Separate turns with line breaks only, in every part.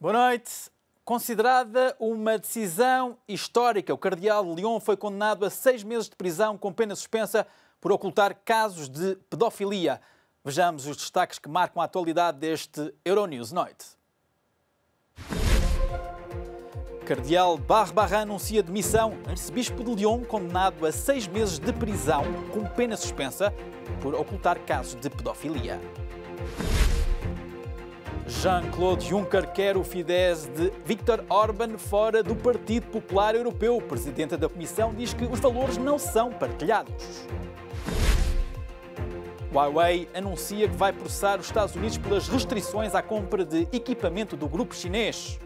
Boa noite. Considerada uma decisão histórica, o cardeal Leon foi condenado a 6 meses de prisão com pena suspensa por ocultar casos de pedofilia. Vejamos os destaques que marcam a atualidade deste Euronews Noite. Cardeal Barbarin anuncia demissão. Arcebispo de Lyon condenado a 6 meses de prisão com pena suspensa por ocultar casos de pedofilia. Jean-Claude Juncker quer o Fidesz de Viktor Orbán fora do Partido Popular Europeu. O presidente da Comissão diz que os valores não são partilhados. Huawei anuncia que vai processar os Estados Unidos pelas restrições à compra de equipamento do grupo chinês.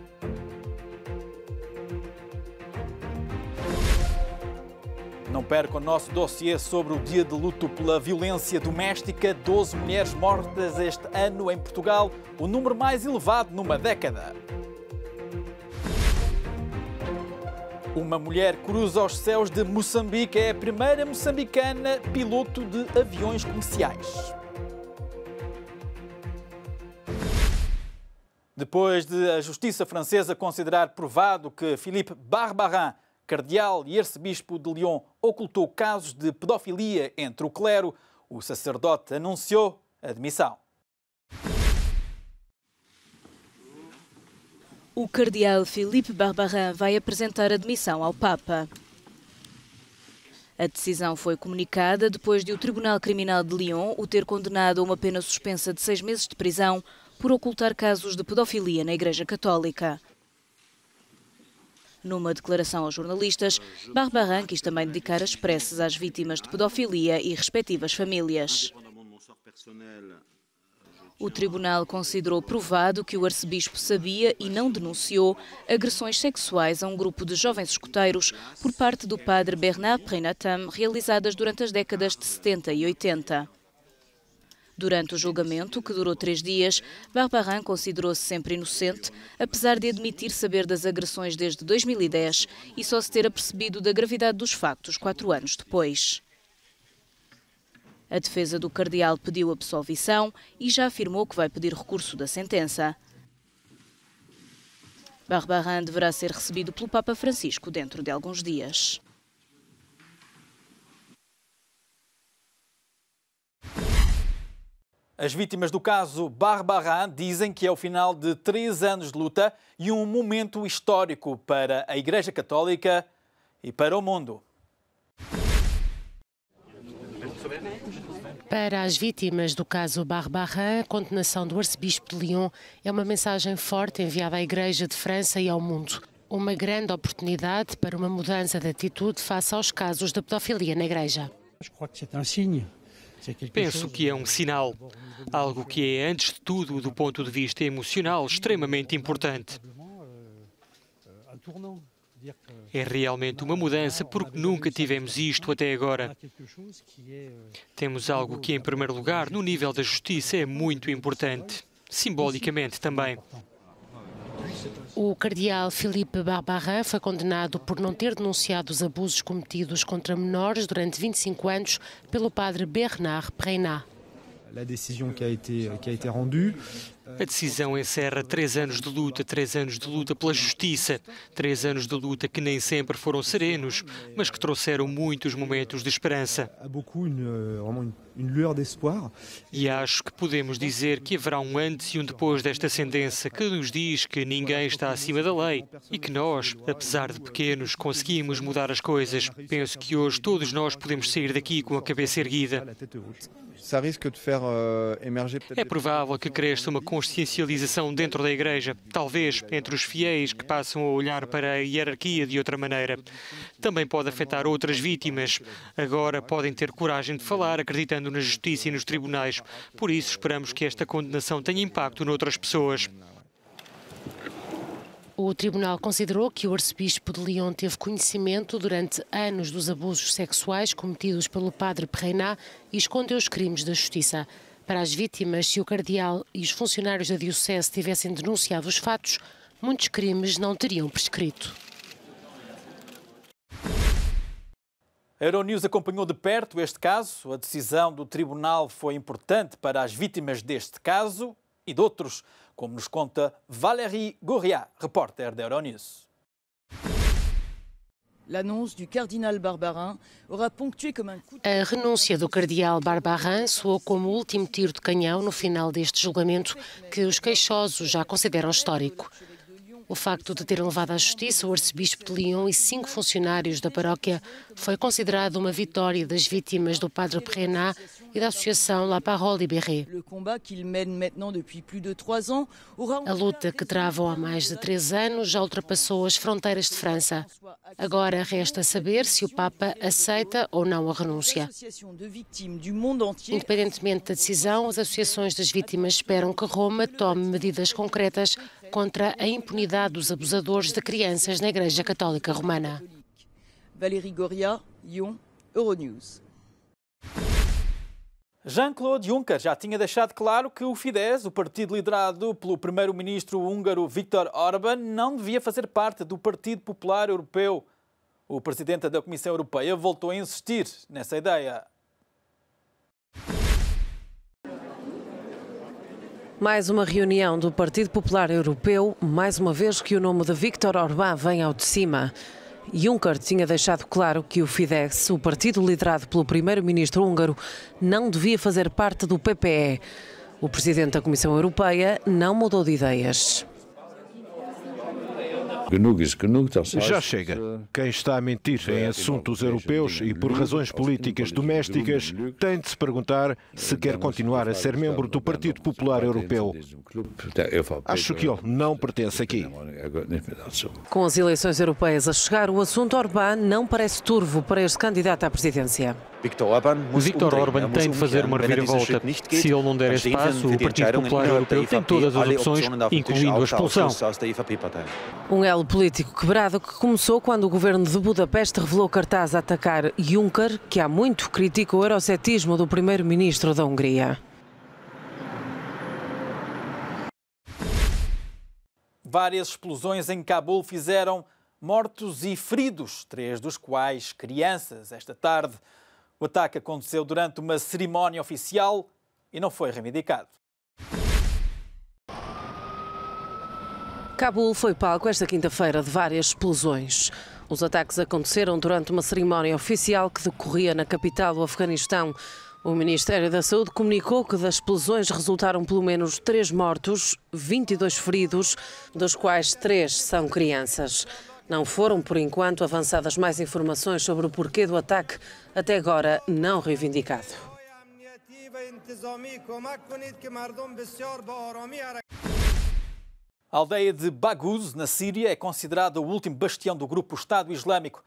Não perca o nosso dossiê sobre o dia de luto pela violência doméstica. 12 mulheres mortas este ano em Portugal, o número mais elevado numa década. Uma mulher cruza os céus de Moçambique. É a primeira moçambicana piloto de aviões comerciais. Depois de a justiça francesa considerar provado que Philippe Barbarin, cardeal e arcebispo de Lyon, ocultou casos de pedofilia entre o clero, o sacerdote anunciou a demissão.
O cardeal Philippe Barbarin vai apresentar a demissão ao Papa. A decisão foi comunicada depois de o Tribunal Criminal de Lyon o ter condenado a uma pena suspensa de 6 meses de prisão por ocultar casos de pedofilia na Igreja Católica. Numa declaração aos jornalistas, Barbarin quis também dedicar as preces às vítimas de pedofilia e respectivas famílias. O tribunal considerou provado que o arcebispo sabia e não denunciou agressões sexuais a um grupo de jovens escoteiros por parte do padre Bernard Prenatam, realizadas durante as décadas de 70 e 80. Durante o julgamento, que durou 3 dias, Barbarin considerou-se sempre inocente, apesar de admitir saber das agressões desde 2010 e só se ter apercebido da gravidade dos factos 4 anos depois. A defesa do cardeal pediu absolvição e já afirmou que vai pedir recurso da sentença. Barbarin deverá ser recebido pelo Papa Francisco dentro de alguns dias.
As vítimas do caso Barbarin dizem que é o final de 3 anos de luta e um momento histórico para a Igreja Católica e para o mundo.
Para as vítimas do caso Barbarin, a condenação do arcebispo de Lyon é uma mensagem forte enviada à Igreja de França e ao mundo. Uma grande oportunidade para uma mudança de atitude face aos casos de pedofilia na Igreja.
Penso que é um sinal, algo que é, antes de tudo, do ponto de vista emocional, extremamente importante. É realmente uma mudança porque nunca tivemos isto até agora. Temos algo que, em primeiro lugar, no nível da justiça, é muito importante, simbolicamente também.
O cardeal Philippe Barbarin foi condenado por não ter denunciado os abusos cometidos contra menores durante 25 anos pelo padre Bernard Prenatam.
A decisão encerra 3 anos de luta, 3 anos de luta pela justiça, 3 anos de luta que nem sempre foram serenos, mas que trouxeram muitos momentos de esperança. E acho que podemos dizer que haverá um antes e um depois desta sentença que nos diz que ninguém está acima da lei e que nós, apesar de pequenos, conseguimos mudar as coisas. Penso que hoje todos nós podemos sair daqui com a cabeça erguida. É provável que cresça uma consciencialização dentro da Igreja, talvez entre os fiéis que passam a olhar para a hierarquia de outra maneira. Também pode afetar outras vítimas. Agora podem ter coragem de falar acreditando na justiça e nos tribunais. Por isso esperamos que esta condenação tenha impacto noutras pessoas.
O tribunal considerou que o arcebispo de Lyon teve conhecimento durante anos dos abusos sexuais cometidos pelo padre Prenatam e escondeu os crimes da justiça. Para as vítimas, se o cardeal e os funcionários da diocese tivessem denunciado os fatos, muitos crimes não teriam prescrito.
A Euronews acompanhou de perto este caso. A decisão do tribunal foi importante para as vítimas deste caso e de outros. como nos conta Valérie Gourriat, repórter da Euronews.
A renúncia do cardeal Barbarin soou como o último tiro de canhão no final deste julgamento, que os queixosos já consideram histórico. O facto de ter levado à justiça o arcebispo de Lyon e 5 funcionários da paróquia foi considerado uma vitória das vítimas do padre Perrenat e da associação La Parole Libérée. A luta que travam há mais de 3 anos já ultrapassou as fronteiras de França. Agora resta saber se o Papa aceita ou não a renúncia. Independentemente da decisão, as associações das vítimas esperam que Roma tome medidas concretas contra a impunidade dos abusadores de crianças na Igreja Católica Romana.
Valérie Gourriat, Lyon, Euronews.
Jean-Claude Juncker já tinha deixado claro que o Fidesz, o partido liderado pelo primeiro-ministro húngaro Viktor Orbán, não devia fazer parte do Partido Popular Europeu. O presidente da Comissão Europeia voltou a insistir nessa ideia.
Mais uma reunião do Partido Popular Europeu, mais uma vez que o nome de Viktor Orbán vem ao de cima. Juncker tinha deixado claro que o Fidesz, o partido liderado pelo primeiro-ministro húngaro, não devia fazer parte do PPE. O presidente da Comissão Europeia não mudou de ideias.
Já chega. Quem está a mentir em assuntos europeus e por razões políticas domésticas tem de se perguntar se quer continuar a ser membro do Partido Popular Europeu. Acho que ele não pertence aqui.
Com as eleições europeias a chegar, o assunto Orbán não parece turvo para este candidato à presidência.
Viktor Orbán tem de fazer uma reviravolta. Se ele não der espaço, o Partido Popular Europeu tem todas as opções, incluindo a expulsão.
Um elo político quebrado que começou quando o governo de Budapeste revelou cartaz a atacar Juncker, que há muito critica o eurocetismo do primeiro-ministro da Hungria.
Várias explosões em Cabul fizeram mortos e feridos, 3 dos quais crianças, esta tarde. O ataque aconteceu durante uma cerimónia oficial e não foi reivindicado.
Cabul foi palco esta quinta-feira de várias explosões. Os ataques aconteceram durante uma cerimónia oficial que decorria na capital do Afeganistão. O Ministério da Saúde comunicou que das explosões resultaram pelo menos 3 mortos, 22 feridos, dos quais 3 são crianças. Não foram, por enquanto, avançadas mais informações sobre o porquê do ataque, até agora não reivindicado.
A aldeia de Baghouz, na Síria, é considerada o último bastião do grupo Estado Islâmico.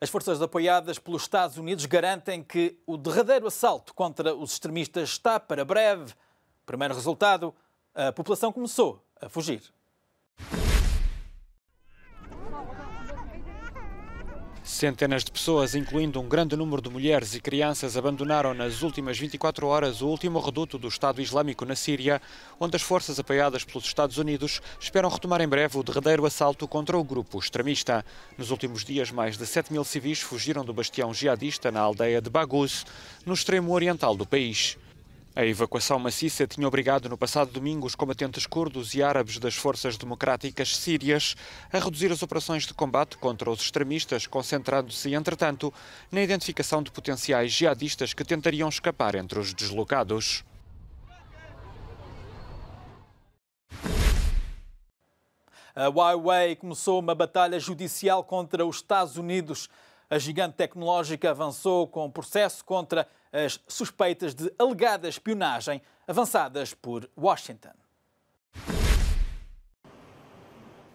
As forças apoiadas pelos Estados Unidos garantem que o derradeiro assalto contra os extremistas está para breve. Primeiro resultado, a população começou a fugir.
Centenas de pessoas, incluindo um grande número de mulheres e crianças, abandonaram nas últimas 24 horas o último reduto do Estado Islâmico na Síria, onde as forças apoiadas pelos Estados Unidos esperam retomar em breve o derradeiro assalto contra o grupo extremista. Nos últimos dias, mais de 7.000 civis fugiram do bastião jihadista na aldeia de Baghouz, no extremo oriental do país. A evacuação maciça tinha obrigado no passado domingo os combatentes curdos e árabes das forças democráticas sírias a reduzir as operações de combate contra os extremistas, concentrando-se, entretanto, na identificação de potenciais jihadistas que tentariam escapar entre os deslocados.
A Huawei começou uma batalha judicial contra os Estados Unidos. A gigante tecnológica avançou com um processo contra as suspeitas de alegada espionagem avançadas por Washington.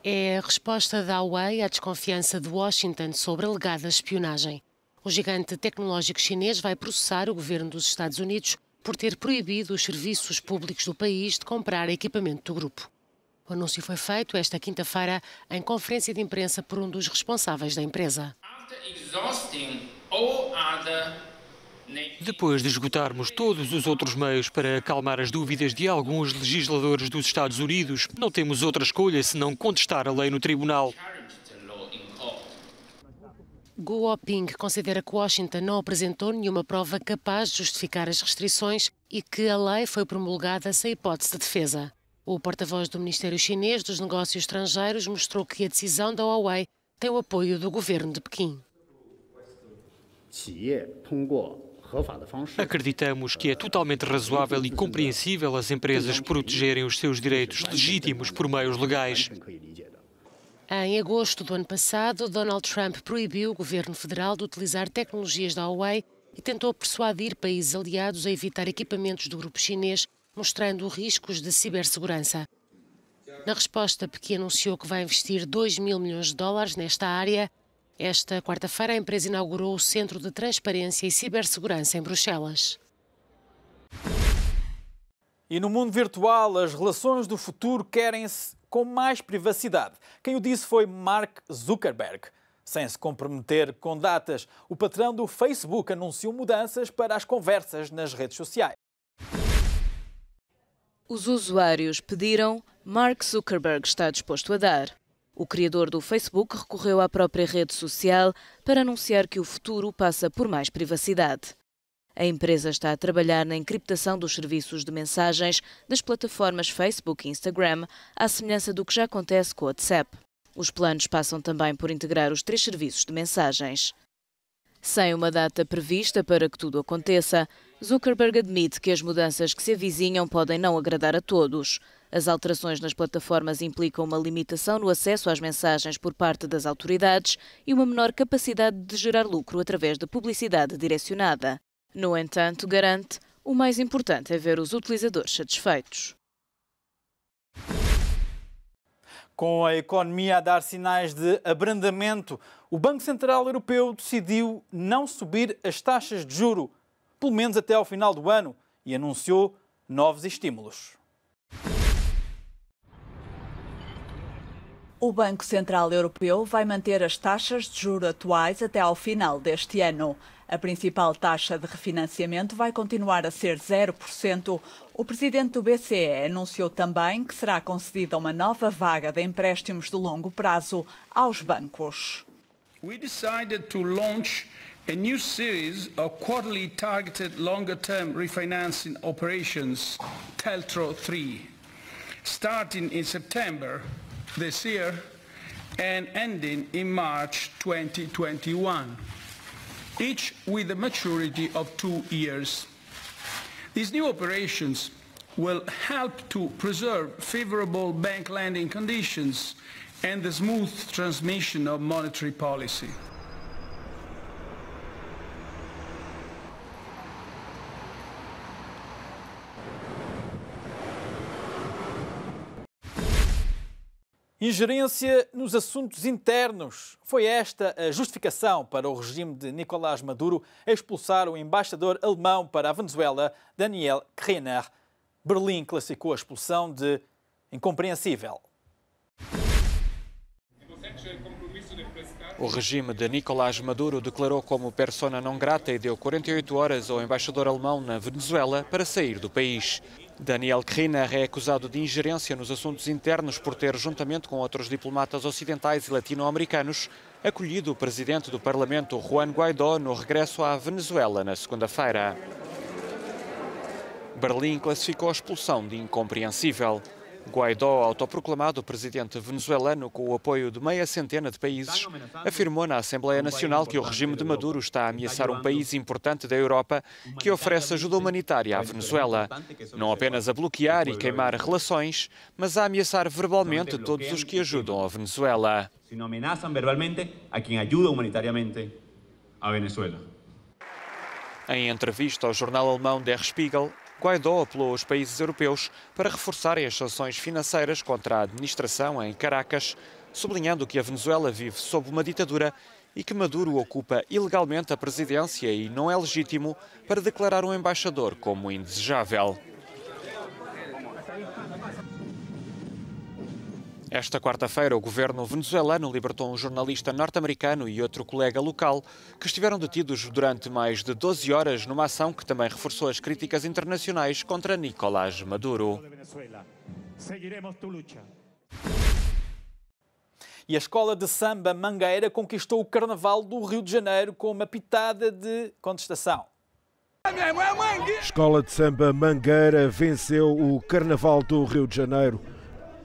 É a resposta da Huawei à desconfiança de Washington sobre alegada espionagem. O gigante tecnológico chinês vai processar o governo dos Estados Unidos por ter proibido os serviços públicos do país de comprar equipamento do grupo. O anúncio foi feito esta quinta-feira em conferência de imprensa por um dos responsáveis da empresa.
Depois de esgotarmos todos os outros meios para acalmar as dúvidas de alguns legisladores dos Estados Unidos, não temos outra escolha senão contestar a lei no tribunal.
Guo Oping considera que Washington não apresentou nenhuma prova capaz de justificar as restrições e que a lei foi promulgada sem hipótese de defesa. O porta-voz do Ministério Chinês dos Negócios Estrangeiros mostrou que a decisão da Huawei tem o apoio do governo de Pequim.
Acreditamos que é totalmente razoável e compreensível as empresas protegerem os seus direitos legítimos por meios legais.
Em agosto do ano passado, Donald Trump proibiu o governo federal de utilizar tecnologias da Huawei e tentou persuadir países aliados a evitar equipamentos do grupo chinês, mostrando riscos de cibersegurança. Na resposta, Pequim anunciou que vai investir 2 mil milhões de dólares nesta área. Esta quarta-feira, a empresa inaugurou o Centro de Transparência e Cibersegurança em Bruxelas.
E no mundo virtual, as relações do futuro querem-se com mais privacidade. Quem o disse foi Mark Zuckerberg. Sem se comprometer com datas, o patrão do Facebook anunciou mudanças para as conversas nas redes sociais.
Os usuários pediram, Mark Zuckerberg está disposto a dar. O criador do Facebook recorreu à própria rede social para anunciar que o futuro passa por mais privacidade. A empresa está a trabalhar na encriptação dos serviços de mensagens das plataformas Facebook e Instagram, à semelhança do que já acontece com o WhatsApp. Os planos passam também por integrar os 3 serviços de mensagens. Sem uma data prevista para que tudo aconteça, Zuckerberg admite que as mudanças que se avizinham podem não agradar a todos. As alterações nas plataformas implicam uma limitação no acesso às mensagens por parte das autoridades e uma menor capacidade de gerar lucro através de publicidade direcionada. No entanto, garante, o mais importante é ver os utilizadores satisfeitos.
Com a economia a dar sinais de abrandamento, o Banco Central Europeu decidiu não subir as taxas de juro, pelo menos até ao final do ano, e anunciou novos estímulos.
O Banco Central Europeu vai manter as taxas de juros atuais até ao final deste ano. A principal taxa de refinanciamento vai continuar a ser 0%. O presidente do BCE anunciou também que será concedida uma nova vaga de empréstimos de longo prazo aos bancos.
We decided to launch a new series of quarterly targeted longer-term refinancing operations, TLTRO III, starting in September this year and ending in March 2021. Each with a maturity of 2 years. These new operations will help to preserve favorable bank lending conditions and the smooth transmission of monetary policy.
Ingerência nos assuntos internos. Foi esta a justificação para o regime de Nicolás Maduro expulsar o embaixador alemão para a Venezuela, Daniel Krenner. Berlim classificou a expulsão de incompreensível.
O regime de Nicolás Maduro declarou como persona non grata e deu 48 horas ao embaixador alemão na Venezuela para sair do país. Daniel Krenner é acusado de ingerência nos assuntos internos por ter, juntamente com outros diplomatas ocidentais e latino-americanos, acolhido o presidente do Parlamento, Juan Guaidó, no regresso à Venezuela na segunda-feira. Berlim classificou a expulsão de incompreensível. Guaidó, autoproclamado presidente venezuelano com o apoio de meia centena de países, afirmou na Assembleia Nacional que o regime de Maduro está a ameaçar um país importante da Europa que oferece ajuda humanitária à Venezuela, não apenas a bloquear e queimar relações, mas a ameaçar verbalmente todos os que ajudam a Venezuela. Em entrevista ao jornal alemão Der Spiegel, Guaidó apelou aos países europeus para reforçarem as sanções financeiras contra a administração em Caracas, sublinhando que a Venezuela vive sob uma ditadura e que Maduro ocupa ilegalmente a presidência e não é legítimo para declarar um embaixador como indesejável. Esta quarta-feira, o governo venezuelano libertou um jornalista norte-americano e outro colega local que estiveram detidos durante mais de 12 horas numa ação que também reforçou as críticas internacionais contra Nicolás Maduro.
E a escola de samba Mangueira conquistou o Carnaval do Rio de Janeiro com uma pitada de contestação.
Escola de Samba Mangueira venceu o Carnaval do Rio de Janeiro.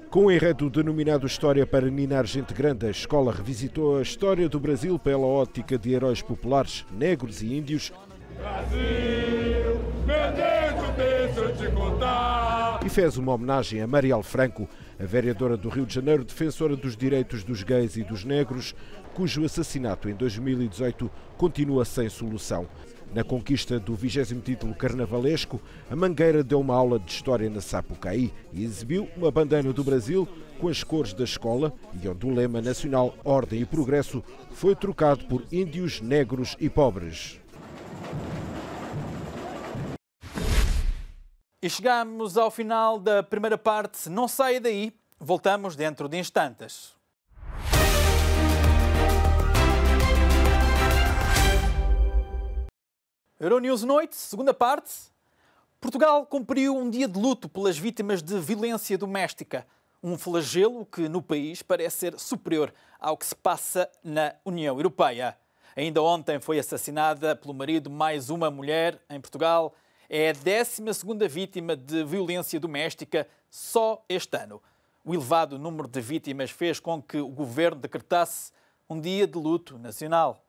Com o enredo denominado História para Ninar Gente Grande, a escola revisitou a história do Brasil pela ótica de heróis populares, negros e índios. Brasil, meu Deus, deixa eu te contar. E fez uma homenagem a Marielle Franco, a vereadora do Rio de Janeiro, defensora dos direitos dos gays e dos negros, cujo assassinato em 2018 continua sem solução. Na conquista do 20º título carnavalesco, a Mangueira deu uma aula de história na Sapucaí e exibiu uma bandeira do Brasil com as cores da escola e onde o lema nacional Ordem e Progresso foi trocado por índios, negros e pobres.
E chegamos ao final da primeira parte. Não saia daí, voltamos dentro de instantes. Euronews Noite, segunda parte. Portugal cumpriu um dia de luto pelas vítimas de violência doméstica. Um flagelo que no país parece ser superior ao que se passa na União Europeia. Ainda ontem foi assassinada pelo marido mais uma mulher em Portugal. É a 12ª vítima de violência doméstica só este ano. O elevado número de vítimas fez com que o governo decretasse um dia de luto nacional.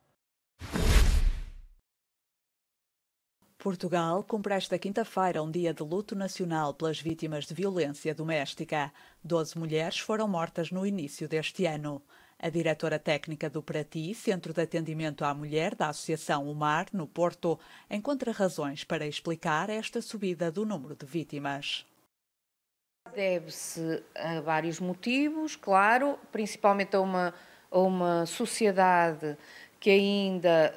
Portugal cumpre esta quinta-feira um dia de luto nacional pelas vítimas de violência doméstica. 12 mulheres foram mortas no início deste ano. A diretora técnica do Prati, Centro de Atendimento à Mulher da Associação UMAR, no Porto, encontra razões para explicar esta subida do número de vítimas.
Deve-se a vários motivos, claro, principalmente a uma sociedade que ainda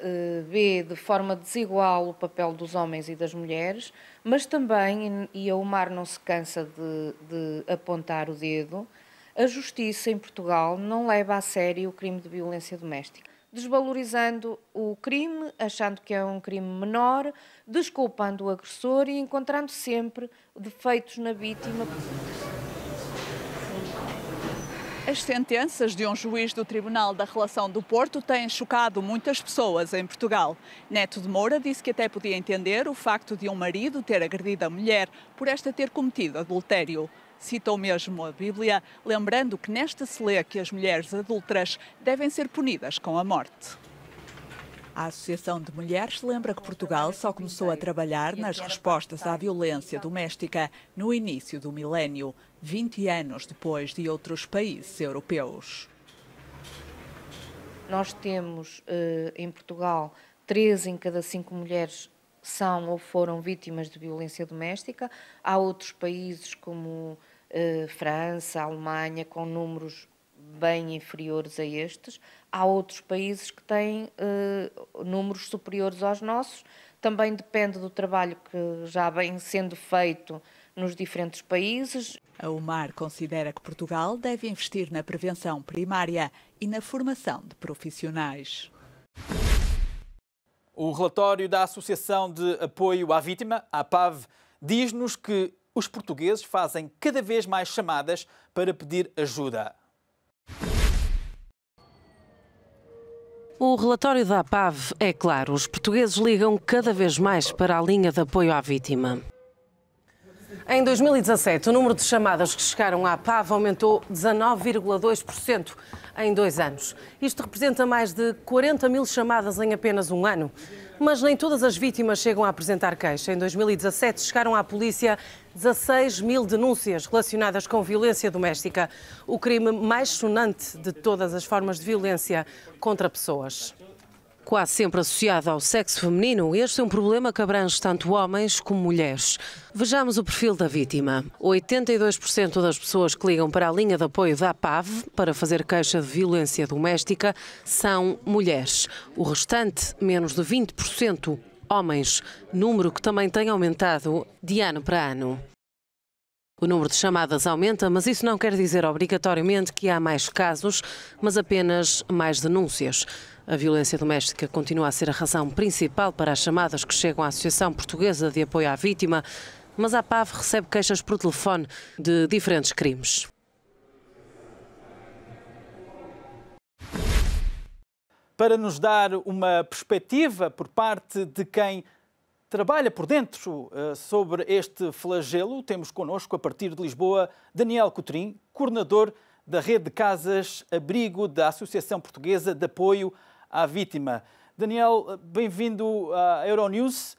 vê de forma desigual o papel dos homens e das mulheres, mas também, e a UMAR não se cansa de apontar o dedo, a justiça em Portugal não leva a sério o crime de violência doméstica, desvalorizando o crime, achando que é um crime menor, desculpando o agressor e encontrando sempre defeitos na vítima.
As sentenças de um juiz do Tribunal da Relação do Porto têm chocado muitas pessoas em Portugal. Neto de Moura disse que até podia entender o facto de um marido ter agredido a mulher por esta ter cometido adultério. Citou mesmo a Bíblia, lembrando que nesta se lê que as mulheres adúlteras devem ser punidas com a morte. A Associação de Mulheres lembra que Portugal só começou a trabalhar nas respostas à violência doméstica no início do milénio, 20 anos depois de outros países europeus.
Nós temos em Portugal 3 em cada 5 mulheres são ou foram vítimas de violência doméstica. Há outros países como França, Alemanha, com números bem inferiores a estes. Há outros países que têm números superiores aos nossos. Também depende do trabalho que já vem sendo feito nos diferentes países.
A UMAR considera que Portugal deve investir na prevenção primária e na formação de profissionais.
O relatório da Associação de Apoio à Vítima, a APAV, diz-nos que os portugueses fazem cada vez mais chamadas para pedir ajuda.
O relatório da APAV é claro, os portugueses ligam cada vez mais para a linha de apoio à vítima. Em 2017, o número de chamadas que chegaram à APAV aumentou 19,2% em 2 anos. Isto representa mais de 40 mil chamadas em apenas um ano. Mas nem todas as vítimas chegam a apresentar queixa. Em 2017, chegaram à polícia 16 mil denúncias relacionadas com violência doméstica, o crime mais sonante de todas as formas de violência contra pessoas. Quase sempre associado ao sexo feminino, este é um problema que abrange tanto homens como mulheres. Vejamos o perfil da vítima. 82% das pessoas que ligam para a linha de apoio da APAV para fazer queixa de violência doméstica são mulheres. O restante, menos de 20%, homens, número que também tem aumentado de ano para ano. O número de chamadas aumenta, mas isso não quer dizer obrigatoriamente que há mais casos, mas apenas mais denúncias. A violência doméstica continua a ser a razão principal para as chamadas que chegam à Associação Portuguesa de Apoio à Vítima, mas a APAV recebe queixas por telefone de diferentes crimes.
Para nos dar uma perspectiva por parte de quem trabalha por dentro sobre este flagelo. Temos connosco, a partir de Lisboa, Daniel Coutrin, coordenador da Rede de Casas Abrigo da Associação Portuguesa de Apoio à Vítima. Daniel, bem-vindo à Euronews.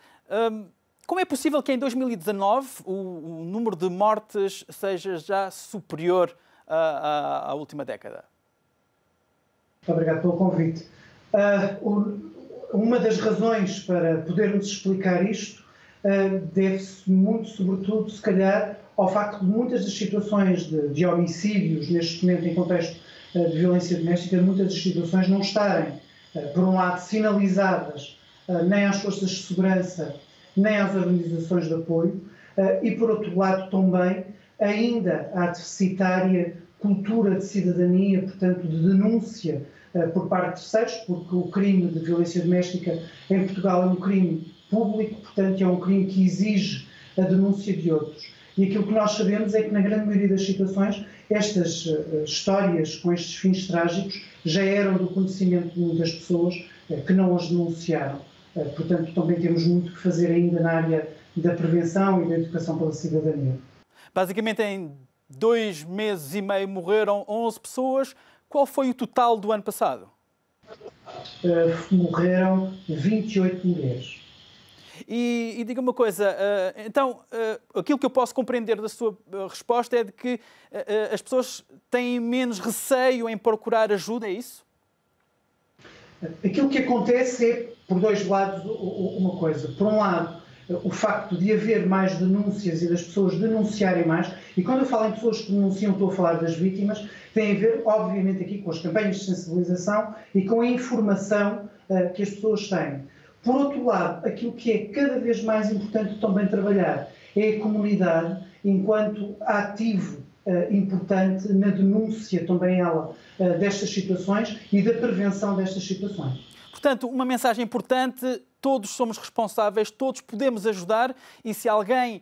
Como é possível que em 2019 o número de mortes seja já superior à última década?
Obrigado pelo convite. Uma das razões para podermos explicar isto deve-se muito, sobretudo, se calhar, ao facto de muitas das situações de homicídios, neste momento em contexto de violência doméstica, muitas das situações não estarem, por um lado, sinalizadas nem às forças de segurança, nem às organizações de apoio, e, por outro lado, também, ainda à deficitária cultura de cidadania, portanto, de denúncia por parte de terceiros, porque o crime de violência doméstica em Portugal é um crime público, portanto, é um crime que exige a denúncia de outros. E aquilo que nós sabemos é que, na grande maioria das situações, estas histórias com estes fins trágicos já eram do conhecimento de muitas pessoas que não as denunciaram. Portanto, também temos muito que fazer ainda na área da prevenção e da educação pela cidadania.
Basicamente, em 2 meses e meio morreram 11 pessoas. Qual foi o total do ano passado?
Morreram 28 mulheres.
E diga uma coisa, então, aquilo que eu posso compreender da sua resposta é de que as pessoas têm menos receio em procurar ajuda, é isso?
Aquilo que acontece é, por dois lados, uma coisa. Por um lado, o facto de haver mais denúncias e das pessoas denunciarem mais, e quando eu falo em pessoas que denunciam, estou a falar das vítimas, tem a ver, obviamente, aqui com as campanhas de sensibilização e com a informação que as pessoas têm. Por outro lado, aquilo que é cada vez mais importante também trabalhar é a comunidade enquanto ativo importante na denúncia também ela destas situações e da prevenção destas situações.
Portanto, uma mensagem importante: todos somos responsáveis, todos podemos ajudar, e se alguém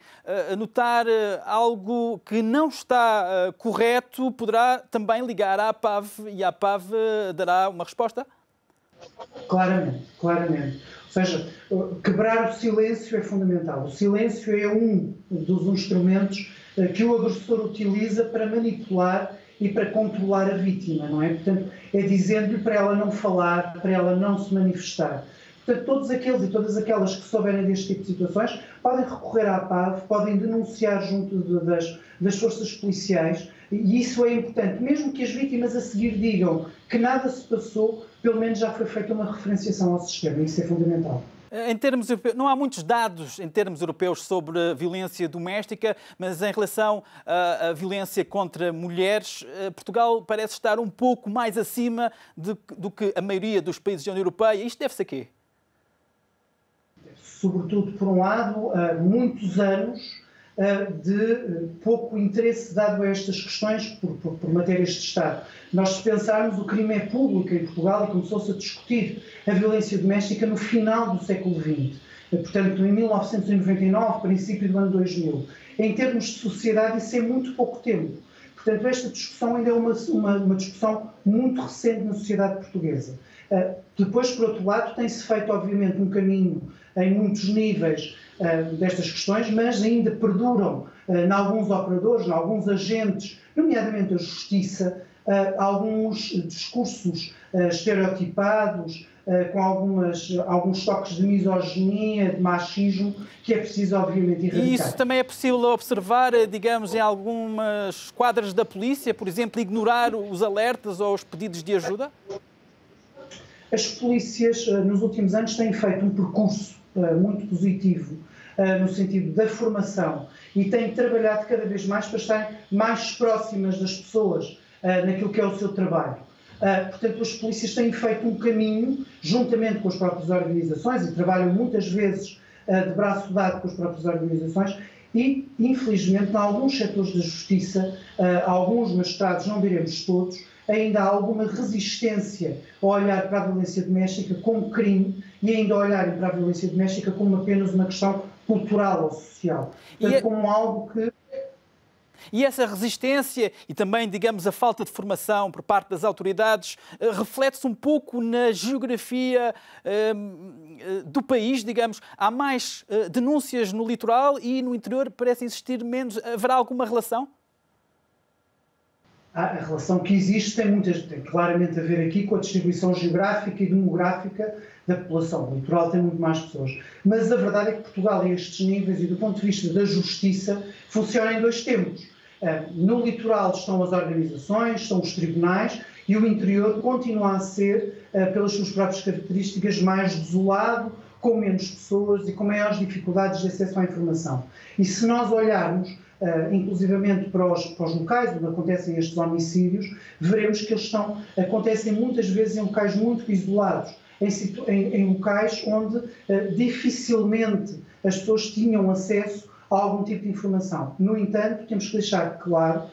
notar algo que não está correto, poderá também ligar à APAV e a APAV dará uma resposta?
Claramente, claramente. Ou seja, quebrar o silêncio é fundamental. O silêncio é um dos instrumentos que o agressor utiliza para manipular e para controlar a vítima, não é? Portanto, é dizendo-lhe para ela não falar, para ela não se manifestar. Portanto, todos aqueles e todas aquelas que souberem deste tipo de situações podem recorrer à APAV, podem denunciar junto das forças policiais, e isso é importante. Mesmo que as vítimas a seguir digam que nada se passou, pelo menos já foi feita uma referenciação ao sistema, isso é fundamental.
Em termos europeus, não há muitos dados em termos europeus sobre a violência doméstica, mas em relação à violência contra mulheres, Portugal parece estar um pouco mais acima do que a maioria dos países da União Europeia. Isto deve-se a quê?
Sobretudo, por um lado, muitos anos de pouco interesse dado a estas questões por matérias de Estado. Nós, se pensarmos, o crime é público em Portugal e começou-se a discutir a violência doméstica no final do século XX. Portanto, em 1999, princípio do ano 2000. Em termos de sociedade, isso é muito pouco tempo. Portanto, esta discussão ainda é uma discussão muito recente na sociedade portuguesa. Depois, por outro lado, tem-se feito, obviamente, um caminho em muitos níveis destas questões, mas ainda perduram em alguns operadores, em alguns agentes, nomeadamente a Justiça, alguns discursos estereotipados, com alguns toques de misoginia, de machismo, que é preciso, obviamente, erradicar.
E isso também é possível observar, digamos, em algumas quadras da polícia, por exemplo, ignorar os alertas ou os pedidos de ajuda?
As polícias, nos últimos anos, têm feito um percurso muito positivo no sentido da formação e têm trabalhado cada vez mais para estarem mais próximas das pessoas naquilo que é o seu trabalho. Portanto, as polícias têm feito um caminho, juntamente com as próprias organizações, e trabalham muitas vezes de braço dado com as próprias organizações, e, infelizmente, em alguns setores da justiça, alguns magistrados, não diremos todos, ainda há alguma resistência a olhar para a violência doméstica como crime e ainda a olharem para a violência doméstica como apenas uma questão cultural ou social. Portanto, como algo que...
E essa resistência e também, digamos, a falta de formação por parte das autoridades reflete-se um pouco na geografia do país, digamos. Há mais denúncias no litoral e no interior parece existir menos. Haverá alguma relação?
A relação que existe tem claramente a ver aqui com a distribuição geográfica e demográfica da população. O litoral tem muito mais pessoas. Mas a verdade é que Portugal, a estes níveis e do ponto de vista da justiça, funciona em dois tempos. No litoral estão as organizações, estão os tribunais, e o interior continua a ser, pelas suas próprias características, mais desolado, com menos pessoas e com maiores dificuldades de acesso à informação. E se nós olharmos, inclusivamente para os locais onde acontecem estes homicídios, veremos que eles acontecem muitas vezes em locais muito isolados, em locais onde dificilmente as pessoas tinham acesso a algum tipo de informação. No entanto, temos que deixar claro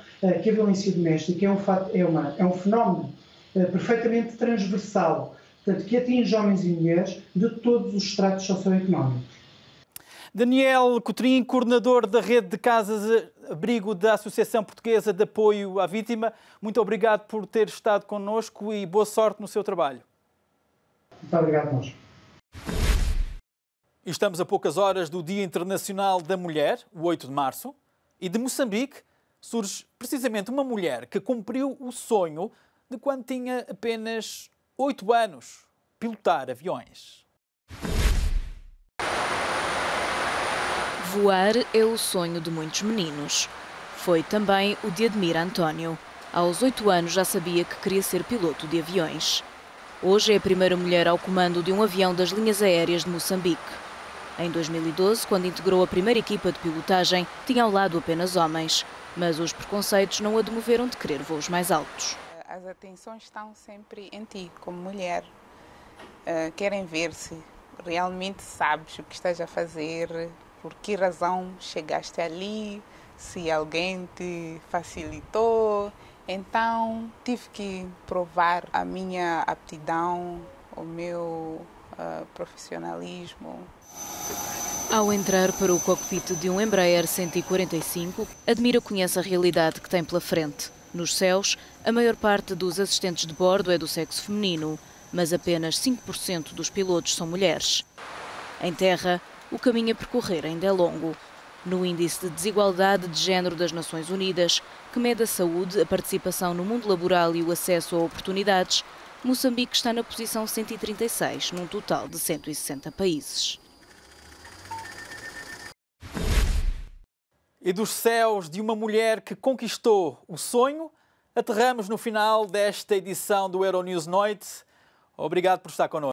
que a violência doméstica é um fenómeno perfeitamente transversal, portanto, que atinge homens e mulheres de todos os estratos socioeconómicos.
Daniel Cotrim, coordenador da rede de casas-abrigo da Associação Portuguesa de Apoio à Vítima, muito obrigado por ter estado connosco e boa sorte no seu trabalho.
Muito obrigado, nós.
Estamos a poucas horas do Dia Internacional da Mulher, o 8 de março, e de Moçambique surge precisamente uma mulher que cumpriu o sonho de quando tinha apenas 8 anos, pilotar aviões.
Voar é o sonho de muitos meninos. Foi também o de Admira António. Aos 8 anos já sabia que queria ser piloto de aviões. Hoje é a primeira mulher ao comando de um avião das linhas aéreas de Moçambique. Em 2012, quando integrou a primeira equipa de pilotagem, tinha ao lado apenas homens, mas os preconceitos não a demoveram de querer voos mais altos.
As atenções estão sempre em ti, como mulher. Querem ver se realmente sabes o que estás a fazer, por que razão chegaste ali, se alguém te facilitou. Então, tive que provar a minha aptidão, o meu profissionalismo.
Ao entrar para o cockpit de um Embraer 145, Admira conhece a realidade que tem pela frente. Nos céus, a maior parte dos assistentes de bordo é do sexo feminino, mas apenas 5% dos pilotos são mulheres. Em terra, o caminho a percorrer ainda é longo. No Índice de Desigualdade de Género das Nações Unidas, que mede a saúde, a participação no mundo laboral e o acesso a oportunidades, Moçambique está na posição 136, num total de 160 países.
E dos céus de uma mulher que conquistou o sonho, aterramos no final desta edição do Euronews Noite. Obrigado por estar connosco.